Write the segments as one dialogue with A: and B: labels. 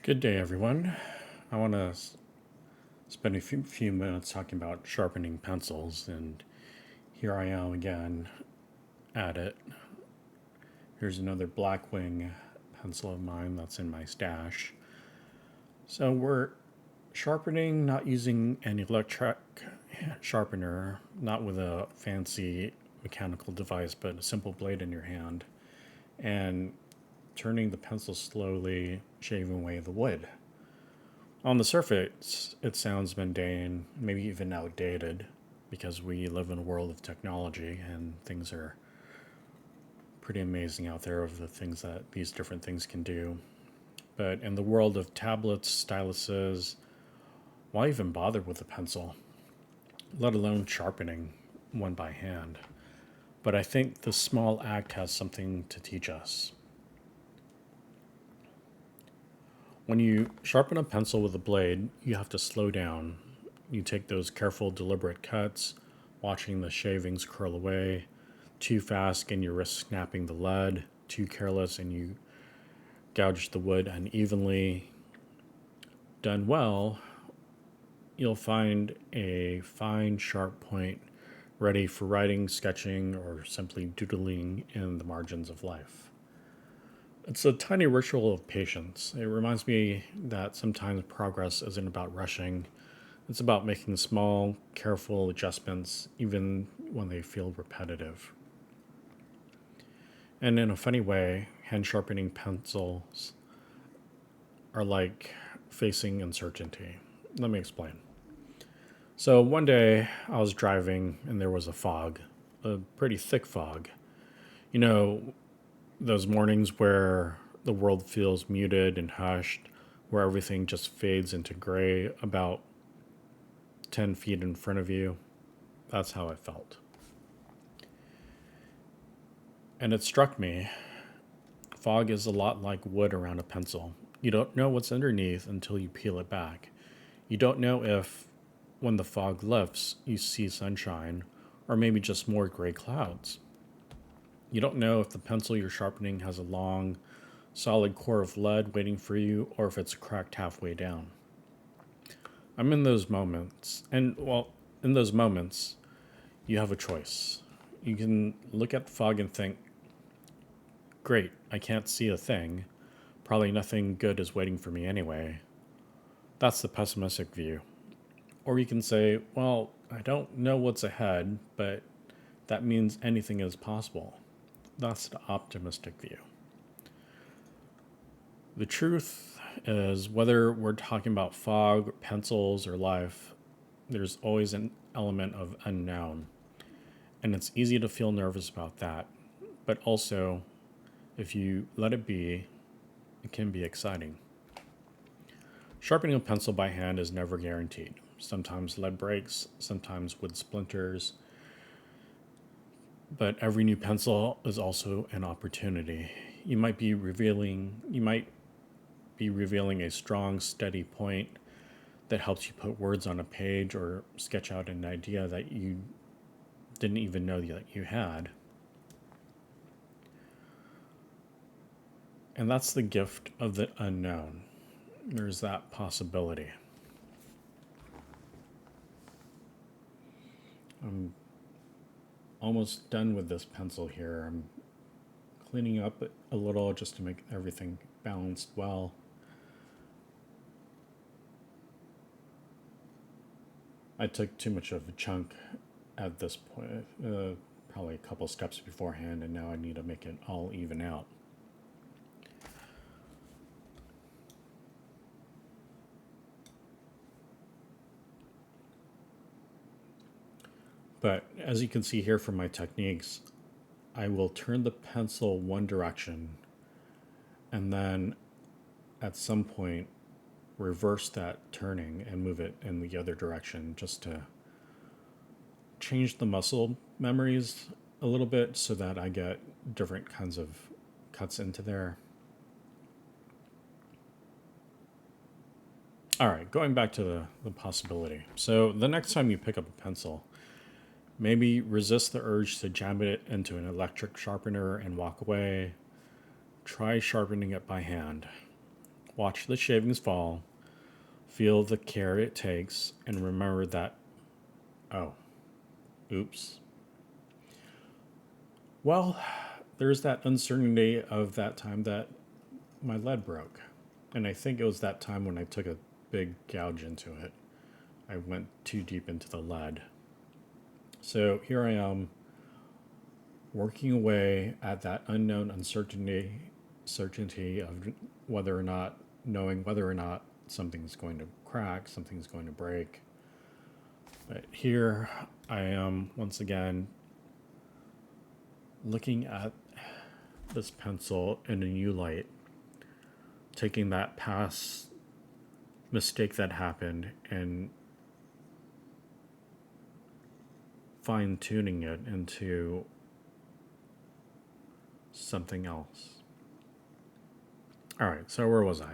A: Good day, everyone. I want to spend a few minutes talking about sharpening pencils, and here I am again at it. Here's another Blackwing pencil of mine that's in my stash. So we're sharpening, not using an electric sharpener, not with a fancy mechanical device, but a simple blade in your hand, and turning the pencil slowly, shaving away the wood. On the surface, it sounds mundane, maybe even outdated, because we live in a world of technology and things are pretty amazing out there of the things that these different things can do. But in the world of tablets, styluses, why even bother with a pencil, let alone sharpening one by hand? But I think this small act has something to teach us. When you sharpen a pencil with a blade, you have to slow down. You take those careful, deliberate cuts, watching the shavings curl away. Too fast and you risk snapping the lead. Too careless and you gouge the wood unevenly. Done well, you'll find a fine, sharp point ready for writing, sketching, or simply doodling in the margins of life. It's a tiny ritual of patience. It reminds me that sometimes progress isn't about rushing. It's about making small, careful adjustments, even when they feel repetitive. And in a funny way, hand sharpening pencils are like facing uncertainty. Let me explain. So one day I was driving and there was a fog, a pretty thick fog. You know, those mornings where the world feels muted and hushed, where everything just fades into gray about 10 feet in front of you. That's how I felt. And it struck me fog is a lot like wood around a pencil. You don't know what's underneath until you peel it back. You don't know if, when the fog lifts, you see sunshine or maybe just more gray clouds. You don't know if the pencil you're sharpening has a long, solid core of lead waiting for you or if it's cracked halfway down. I'm in those moments, and well, in those moments, you have a choice. You can look at the fog and think, great, I can't see a thing. Probably nothing good is waiting for me anyway. That's the pessimistic view. Or you can say, well, I don't know what's ahead, but that means anything is possible. That's the optimistic view. The truth is, whether we're talking about fog, pencils, or life, there's always an element of unknown. And it's easy to feel nervous about that. But also, if you let it be, it can be exciting. Sharpening a pencil by hand is never guaranteed. Sometimes lead breaks, sometimes wood splinters. But every new pencil is also an opportunity. You might be revealing a strong, steady point that helps you put words on a page or sketch out an idea that you didn't even know that you had. And that's the gift of the unknown. There's that possibility. I'm almost done with this pencil here. I'm cleaning up a little just to make everything balanced well. I took too much of a chunk at this point, probably a couple steps beforehand, and now I need to make it all even out. But as you can see here from my techniques, I will turn the pencil one direction and then at some point reverse that turning and move it in the other direction just to change the muscle memories a little bit so that I get different kinds of cuts into there. All right, going back to the possibility. So the next time you pick up a pencil, maybe resist the urge to jam it into an electric sharpener and walk away. Try sharpening it by hand. Watch the shavings fall, feel the care it takes, and remember that, oh, oops. Well, there's that uncertainty of that time that my lead broke. And I think it was that time when I took a big gouge into it. I went too deep into the lead. So here I am working away at that unknown certainty of whether or not, knowing whether or not something's going to crack, something's going to break. But here I am once again looking at this pencil in a new light, taking that past mistake that happened and fine-tuning it into something else. All right, so where was I?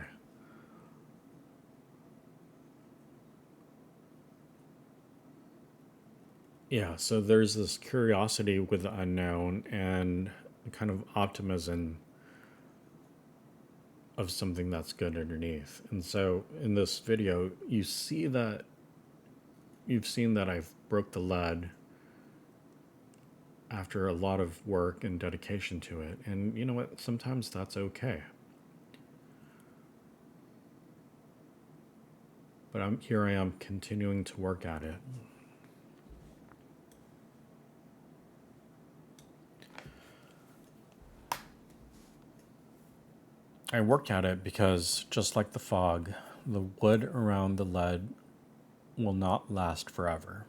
A: Yeah, so there's this curiosity with the unknown and kind of optimism of something that's good underneath. And so in this video, you've seen that I've broke the lead after a lot of work and dedication to it. And you know what? Sometimes that's okay. But here I am continuing to work at it. I work at it because, just like the fog, the wood around the lead will not last forever.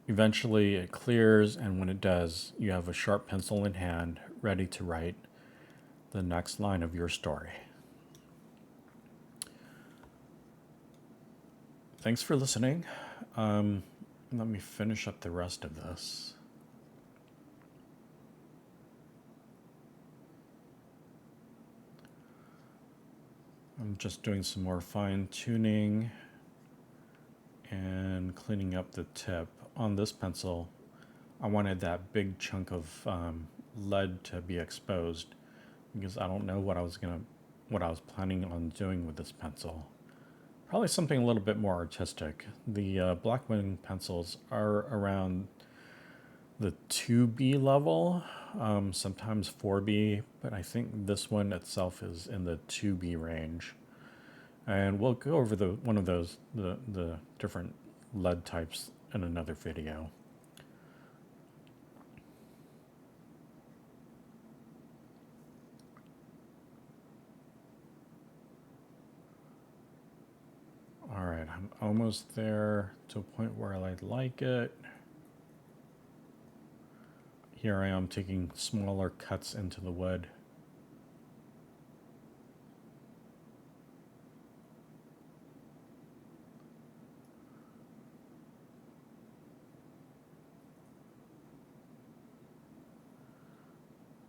A: Eventually it clears, and when it does, you have a sharp pencil in hand, ready to write the next line of your story. Thanks for listening. Let me finish up the rest of this. I'm just doing some more fine-tuning and cleaning up the tip. On this pencil, I wanted that big chunk of lead to be exposed because I don't know what I was planning on doing with this pencil. Probably something a little bit more artistic. The Blackwing pencils are around the 2B level, sometimes 4B, but I think this one itself is in the 2B range. And we'll go over one of those, the different lead types in another video. All right, I'm almost there to a point where I like it. Here I am taking smaller cuts into the wood.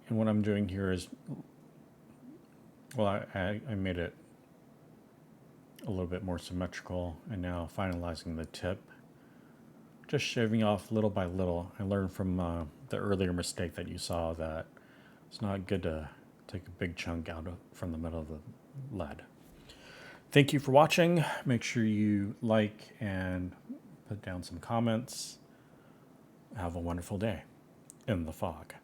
A: And what I'm doing here is, well, I made it a little bit more symmetrical, and now finalizing the tip. Just shaving off little by little. I learned from the earlier mistake that you saw that it's not good to take a big chunk out from the middle of the lead. Thank you for watching. Make sure you like and put down some comments. Have a wonderful day in the fog.